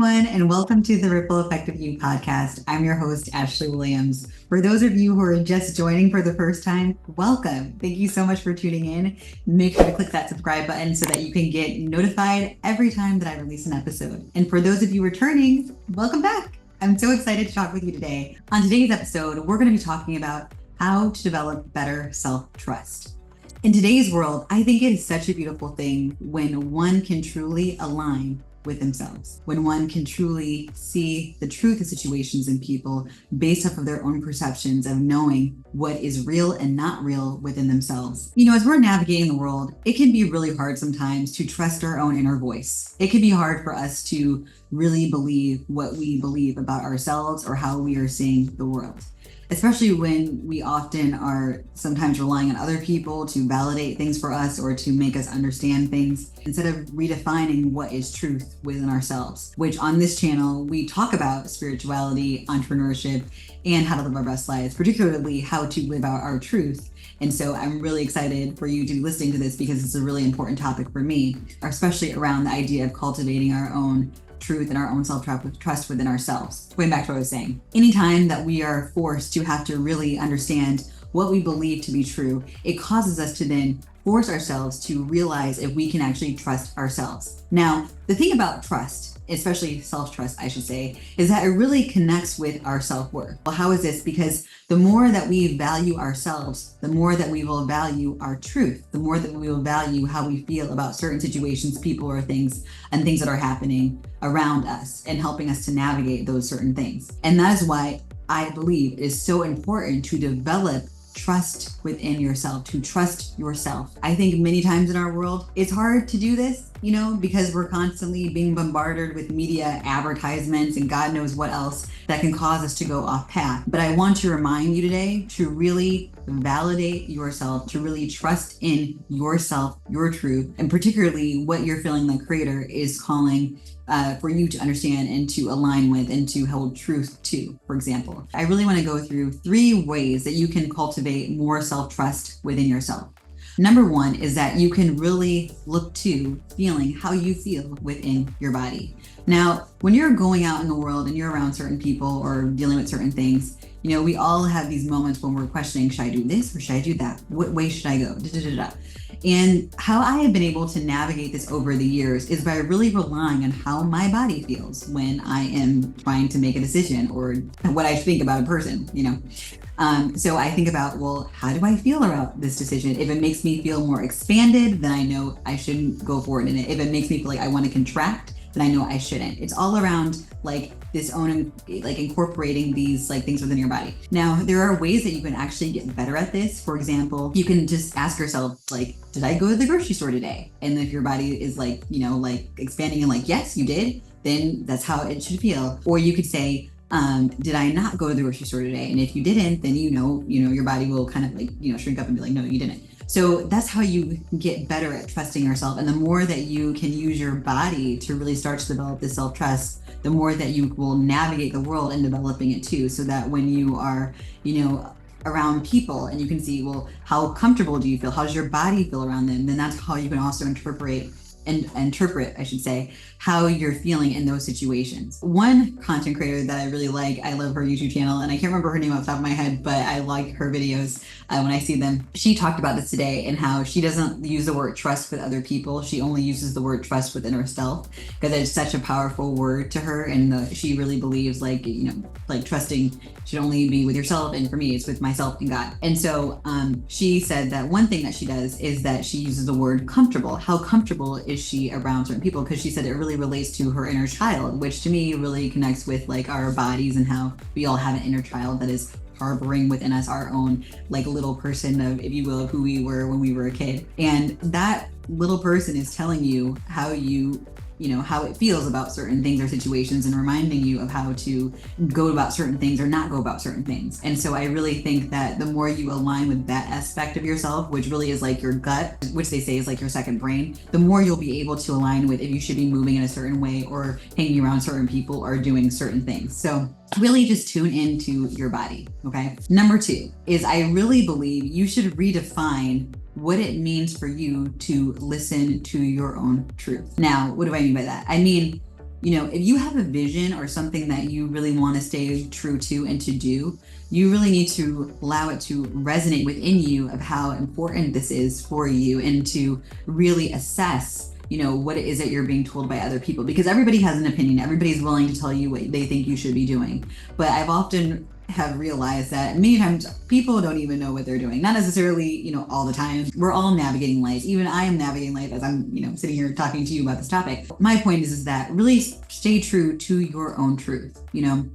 everyone, and welcome to the Ripple Effect of You podcast. I'm your host, Ashley Williams. For those of you who are just joining for the first time, welcome. Thank you so much for tuning in. Make sure to click that subscribe button so that you can get notified every time that I release an episode. And for those of you returning, welcome back. I'm so excited to talk with you today. On today's episode, we're going to be talking about how to develop better self-trust. In today's world, I think it is such a beautiful thing when one can truly align with themselves, when one can truly see the truth of situations and people based off of their own perceptions of knowing what is real and not real within themselves. You know, as we're navigating the world, it can be really hard sometimes to trust our own inner voice. It can be hard for us to really believe what we believe about ourselves or how we are seeing the world, especially when we often are sometimes relying on other people to validate things for us or to make us understand things instead of redefining what is truth within ourselves, which on this channel, we talk about spirituality, entrepreneurship, and how to live our best lives, particularly how to live out our truth. And so I'm really excited for you to be listening to this because it's a really important topic for me, especially around the idea of cultivating our own truth and our own self-trust within ourselves. Going back to what I was saying, anytime that we are forced to have to really understand what we believe to be true, it causes us to then force ourselves to realize if we can actually trust ourselves. Now, the thing about trust, especially self-trust, I should say, is that it really connects with our self-worth. Well, how is this? Because the more that we value ourselves, the more that we will value our truth, the more that we will value how we feel about certain situations, people, or things, and things that are happening around us and helping us to navigate those certain things. And that is why I believe it is so important to develop trust within yourself, to trust yourself. I think many times in our world, it's hard to do this, you know, because we're constantly being bombarded with media, advertisements, and God knows what else that can cause us to go off path. But I want to remind you today to really validate yourself, to really trust in yourself, your truth, and particularly what you're feeling the creator is calling for you to understand and to align with and to hold truth to. For example, I really want to go through 3 ways that you can cultivate more self-trust within yourself. Number 1 is that you can really look to feeling how you feel within your body. Now, when you're going out in the world and you're around certain people or dealing with certain things, you know, we all have these moments when we're questioning, should I do this or should I do that? What way should I go? And how I have been able to navigate this over the years is by really relying on how my body feels when I am trying to make a decision or what I think about a person, you know. So I think about, well, how do I feel about this decision? If it makes me feel more expanded, then I know I shouldn't go forward in it. If it makes me feel like I want to contract, then I know I shouldn't. It's all around like this own, like incorporating these like things within your body. Now, there are ways that you can actually get better at this. For example, you can just ask yourself, like, did I go to the grocery store today? And if your body is like, you know, like expanding and like, yes, you did, then that's how it should feel. Or you could say, did I not go to the grocery store today? And if you didn't, then you know, your body will kind of like, you know, shrink up and be like, no, you didn't. So that's how you get better at trusting yourself. And the more that you can use your body to really start to develop this self-trust, the more that you will navigate the world and developing it too. So that when you are, you know, around people and you can see, well, how comfortable do you feel? How does your body feel around them? Then that's how you can also interpret, I should say, how you're feeling in those situations. One content creator that I really like, I love her YouTube channel, and I can't remember her name off the top of my head, but I like her videos when I see them. She talked about this today and how she doesn't use the word trust with other people. She only uses the word trust within herself because it's such a powerful word to her. And she really believes like, you know, like trusting should only be with yourself. And for me, it's with myself and God. And so she said that one thing that she does is that she uses the word comfortable. How comfortable is she around certain people? Because she said it really relates to her inner child, which to me really connects with like our bodies and how we all have an inner child that is harboring within us our own like little person of, if you will, of who we were when we were a kid. And that little person is telling you how how it feels about certain things or situations and reminding you of how to go about certain things or not go about certain things. And so I really think that the more you align with that aspect of yourself, which really is like your gut, which they say is like your second brain, the more you'll be able to align with if you should be moving in a certain way or hanging around certain people or doing certain things. So really just tune into your body, okay? Number 2 is I really believe you should redefine what it means for you to listen to your own truth. Now, what do I mean by that? I mean, if you have a vision or something that you really want to stay true to and to do, you really need to allow it to resonate within you of how important this is for you, and to really assess what it is that you're being told by other people, because everybody has an opinion. Everybody's willing to tell you what they think you should be doing. But I've often have realized that many times people don't even know what they're doing. Not necessarily, all the time. We're all navigating life. Even I am navigating life as I'm, sitting here talking to you about this topic. My point is that really stay true to your own truth.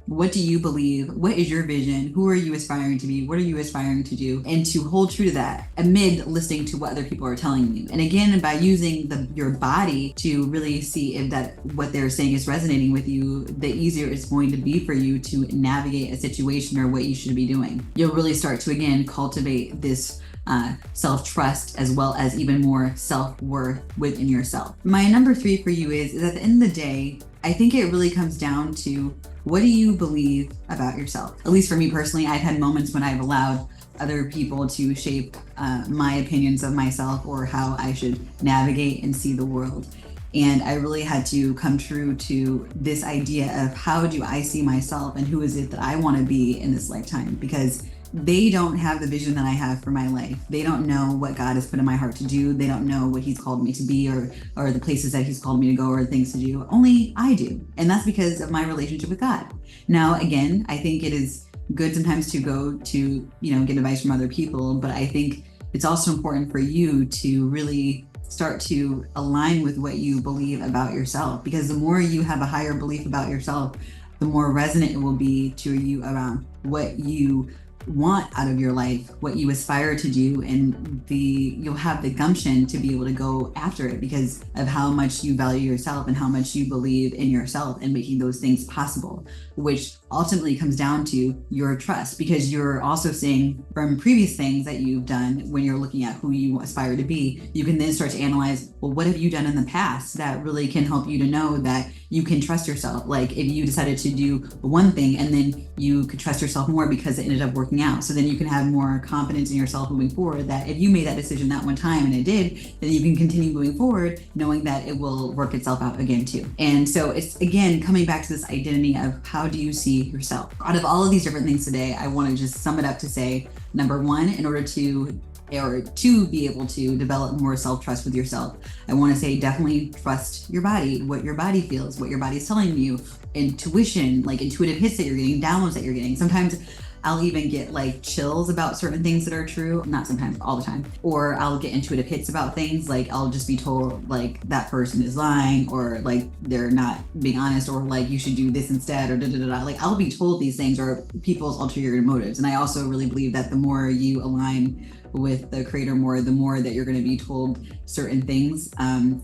What do you believe? What is your vision? Who are you aspiring to be? What are you aspiring to do? And to hold true to that amid listening to what other people are telling you. And again, by using your body to really see if that what they're saying is resonating with you, the easier it's going to be for you to navigate a situation or what you should be doing. You'll really start to, again, cultivate this self-trust, as well as even more self-worth within yourself. My number 3 for you is at the end of the day, I think it really comes down to, what do you believe about yourself? At least for me personally, I've had moments when I've allowed other people to shape my opinions of myself, or how I should navigate and see the world. And I really had to come true to this idea of, how do I see myself and who is it that I want to be in this lifetime? Because they don't have the vision that I have for my life. They don't know what God has put in my heart to do. They don't know what He's called me to be, or the places that He's called me to go, or things to do. Only I do. And that's because of my relationship with God. Now, again, I think it is good sometimes to go to, get advice from other people, but I think it's also important for you to really start to align with what you believe about yourself, because the more you have a higher belief about yourself, the more resonant it will be to you around what you want out of your life, what you aspire to do, and you'll have the gumption to be able to go after it because of how much you value yourself and how much you believe in yourself and making those things possible, which ultimately comes down to your trust, because you're also seeing from previous things that you've done. When you're looking at who you aspire to be, you can then start to analyze, well, what have you done in the past that really can help you to know that you can trust yourself? Like if you decided to do one thing and then you could trust yourself more because it ended up working out. So then you can have more confidence in yourself moving forward, that if you made that decision that one time and it did, then you can continue moving forward knowing that it will work itself out again too. And so it's, again, coming back to this identity of, how do you see yourself? Out of all of these different things today, I want to just sum it up to say, number 1, in order to be able to develop more self-trust with yourself, I want to say definitely trust your body, what your body feels, what your body is telling you, intuition, like intuitive hits that you're getting, downloads that you're getting. Sometimes I'll even get like chills about certain things that are true. Not sometimes, all the time. Or I'll get intuitive hits about things. Like I'll just be told like that person is lying, or like they're not being honest, or like you should do this instead, or da-da-da-da. Like I'll be told these things, or people's ulterior motives. And I also really believe that the more you align with the creator more, the more that you're going to be told certain things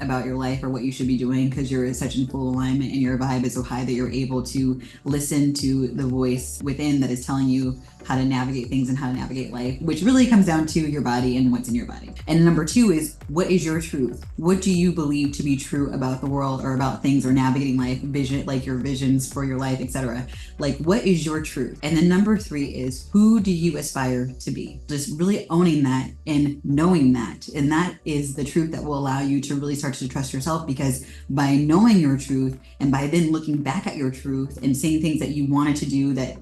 about your life or what you should be doing, because you're such in full alignment and your vibe is so high that you're able to listen to the voice within that is telling you how to navigate things and how to navigate life, which really comes down to your body and what's in your body. And number 2 is, what is your truth? What do you believe to be true about the world or about things or navigating life, vision, like your visions for your life, etc. Like, what is your truth? And then number 3 is, who do you aspire to be? Just really owning that and knowing that. And that is the truth that will allow you to really start to trust yourself, because by knowing your truth and by then looking back at your truth and seeing things that you wanted to do that,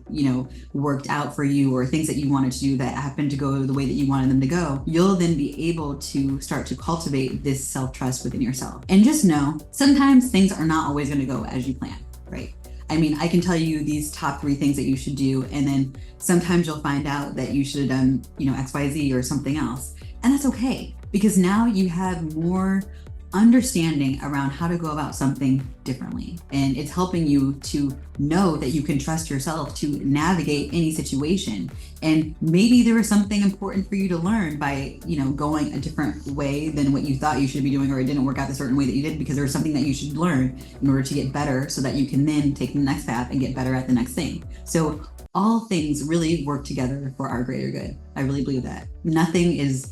worked out for you, or things that you wanted to do that happened to go the way that you wanted them to go, you'll then be able to start to cultivate this self-trust within yourself. And just know, sometimes things are not always going to go as you plan, right? I mean, I can tell you these top 3 things that you should do, and then sometimes you'll find out that you should have done, X, Y, Z or something else. And that's okay, because now you have more understanding around how to go about something differently. And it's helping you to know that you can trust yourself to navigate any situation. And maybe there was something important for you to learn by, going a different way than what you thought you should be doing, or it didn't work out the certain way that you did, because there was something that you should learn in order to get better, so that you can then take the next path and get better at the next thing. So all things really work together for our greater good. I really believe that. Nothing is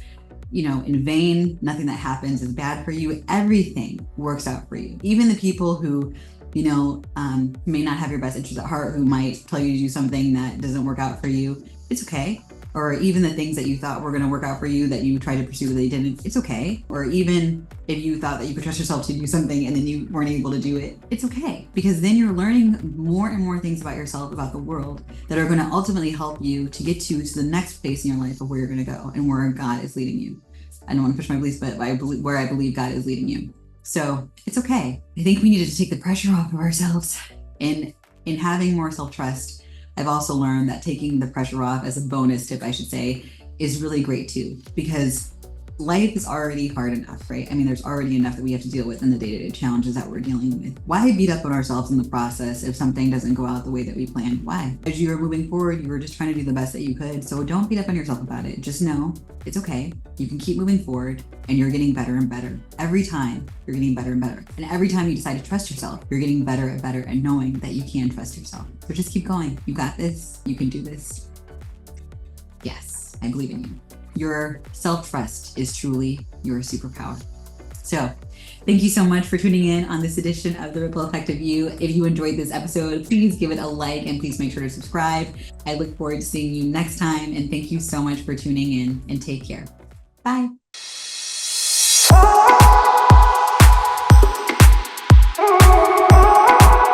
in vain. Nothing that happens is bad for you. Everything works out for you. Even the people who, may not have your best interest at heart, who might tell you to do something that doesn't work out for you. It's okay. or even the things that you thought were going to work out for you that you tried to pursue that they didn't, it's okay. Or even if you thought that you could trust yourself to do something and then you weren't able to do it, it's okay. Because then you're learning more and more things about yourself, about the world, that are going to ultimately help you to get to the next place in your life of where you're going to go and where God is leading you. I don't want to push my beliefs, but where I believe God is leading you. So it's okay. I think we needed to take the pressure off of ourselves. And in having more self-trust, I've also learned that taking the pressure off, as a bonus tip, I should say, is really great too, because life is already hard enough, right? I mean, there's already enough that we have to deal with in the day-to-day challenges that we're dealing with. Why beat up on ourselves in the process if something doesn't go out the way that we planned? Why? As you were moving forward, you were just trying to do the best that you could. So don't beat up on yourself about it. Just know it's okay. You can keep moving forward and you're getting better and better. Every time you're getting better and better. And every time you decide to trust yourself, you're getting better and better and knowing that you can trust yourself. So just keep going. You got this. You can do this. Yes, I believe in you. Your self-trust is truly your superpower. So thank you so much for tuning in on this edition of The Ripple Effect of You. If you enjoyed this episode, please give it a like and please make sure to subscribe. I look forward to seeing you next time. And thank you so much for tuning in and take care. Bye.